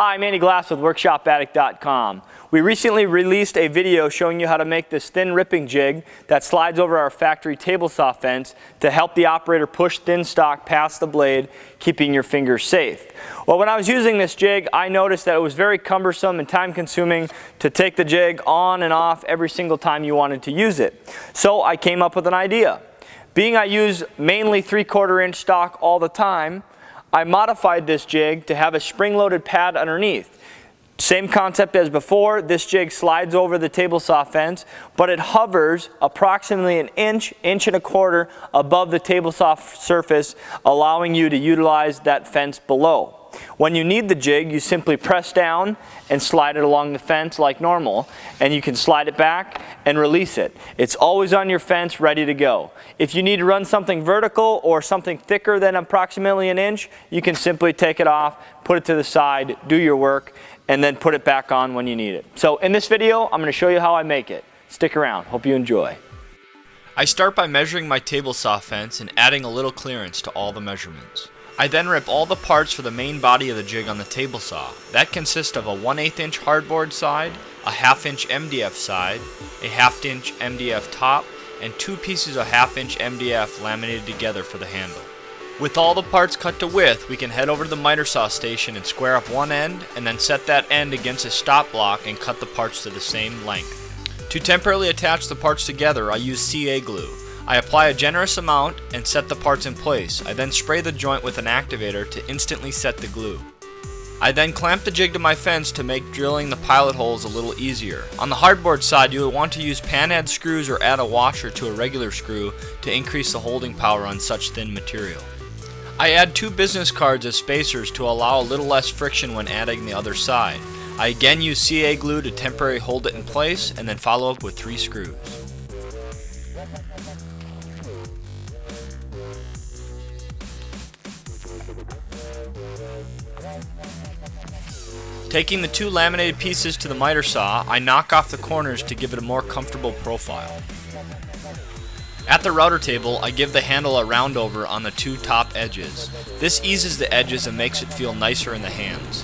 Hi, I'm Andy Glass with WorkshopAddict.com. We recently released a video showing you how to make this thin ripping jig that slides over our factory table saw fence to help the operator push thin stock past the blade, keeping your fingers safe. Well, when I was using this jig, I noticed that it was very cumbersome and time consuming to take the jig on and off every single time you wanted to use it. So I came up with an idea. Being I use mainly 3/4 inch stock all the time, I modified this jig to have a spring-loaded pad underneath. Same concept as before, this jig slides over the table saw fence, but it hovers approximately an inch, inch and a quarter above the table saw surface, allowing you to utilize that fence below. When you need the jig, you simply press down and slide it along the fence like normal, and you can slide it back and release it. It's always on your fence, ready to go. If you need to run something vertical or something thicker than approximately an inch, you can simply take it off, put it to the side, do your work, and then put it back on when you need it. So in this video, I'm going to show you how I make it. Stick around. Hope you enjoy. I start by measuring my table saw fence and adding a little clearance to all the measurements. I then rip all the parts for the main body of the jig on the table saw. That consists of a 1/8 inch hardboard side, a 1/2 inch MDF side, a 1/2 inch MDF top, and 2 pieces of 1/2 inch MDF laminated together for the handle. With all the parts cut to width, we can head over to the miter saw station and square up one end, and then set that end against a stop block and cut the parts to the same length. To temporarily attach the parts together, I use CA glue. I apply a generous amount and set the parts in place. I then spray the joint with an activator to instantly set the glue. I then clamp the jig to my fence to make drilling the pilot holes a little easier. On the hardboard side, you will want to use panhead screws or add a washer to a regular screw to increase the holding power on such thin material. I add 2 business cards as spacers to allow a little less friction when adding the other side. I again use CA glue to temporarily hold it in place and then follow up with 3 screws. Taking the 2 laminated pieces to the miter saw, I knock off the corners to give it a more comfortable profile. At the router table, I give the handle a round over on the 2 top edges. This eases the edges and makes it feel nicer in the hands.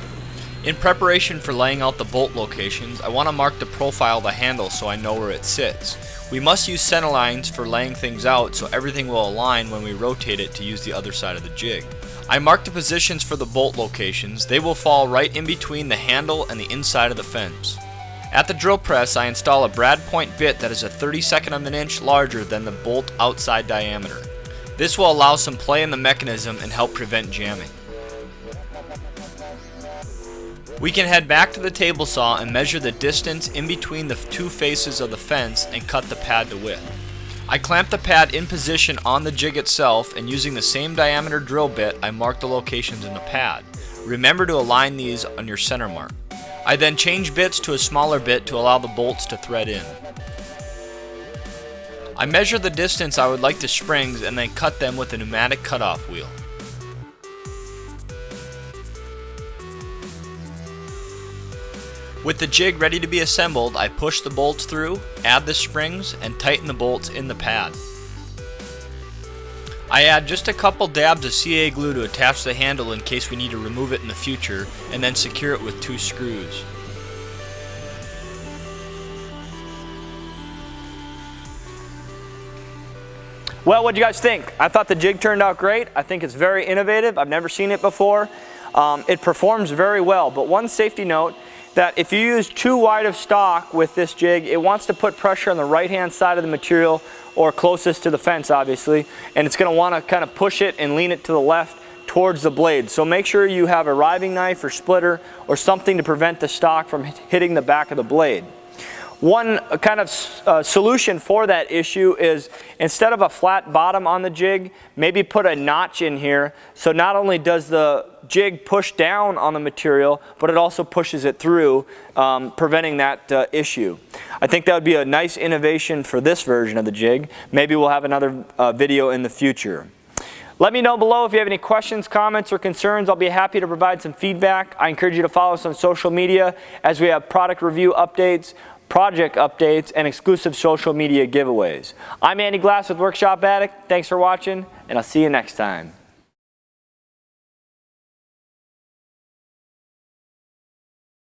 In preparation for laying out the bolt locations, I want to mark the profile of the handle so I know where it sits. We must use center lines for laying things out so everything will align when we rotate it to use the other side of the jig. I mark the positions for the bolt locations. They will fall right in between the handle and the inside of the fence. At the drill press, I install a brad point bit that is a 32nd of an inch larger than the bolt outside diameter. This will allow some play in the mechanism and help prevent jamming. We can head back to the table saw and measure the distance in between the 2 faces of the fence and cut the pad to width. I clamp the pad in position on the jig itself, and using the same diameter drill bit, I mark the locations in the pad. Remember to align these on your center mark. I then change bits to a smaller bit to allow the bolts to thread in. I measure the distance I would like the springs and then cut them with a pneumatic cutoff wheel. With the jig ready to be assembled, I push the bolts through, add the springs, and tighten the bolts in the pad. I add just a couple dabs of CA glue to attach the handle in case we need to remove it in the future, and then secure it with 2 screws. Well, what do you guys think? I thought the jig turned out great. I think it's very innovative. I've never seen it before. It performs very well, but one safety note, that if you use too wide of stock with this jig, it wants to put pressure on the right-hand side of the material, or closest to the fence obviously, and it's going to want to kind of push it and lean it to the left towards the blade. So make sure you have a riving knife or splitter or something to prevent the stock from hitting the back of the blade. One kind of solution for that issue is, instead of a flat bottom on the jig, maybe put a notch in here, so not only does the jig push down on the material, but it also pushes it through, preventing that issue. I think that would be a nice innovation for this version of the jig. Maybe we'll have another video in the future. Let me know below if you have any questions, comments, or concerns. I'll be happy to provide some feedback. I encourage you to follow us on social media, as we have product review updates, project updates, and exclusive social media giveaways. I'm Andy Glass with Workshop Addict. Thanks for watching, and I'll see you next time.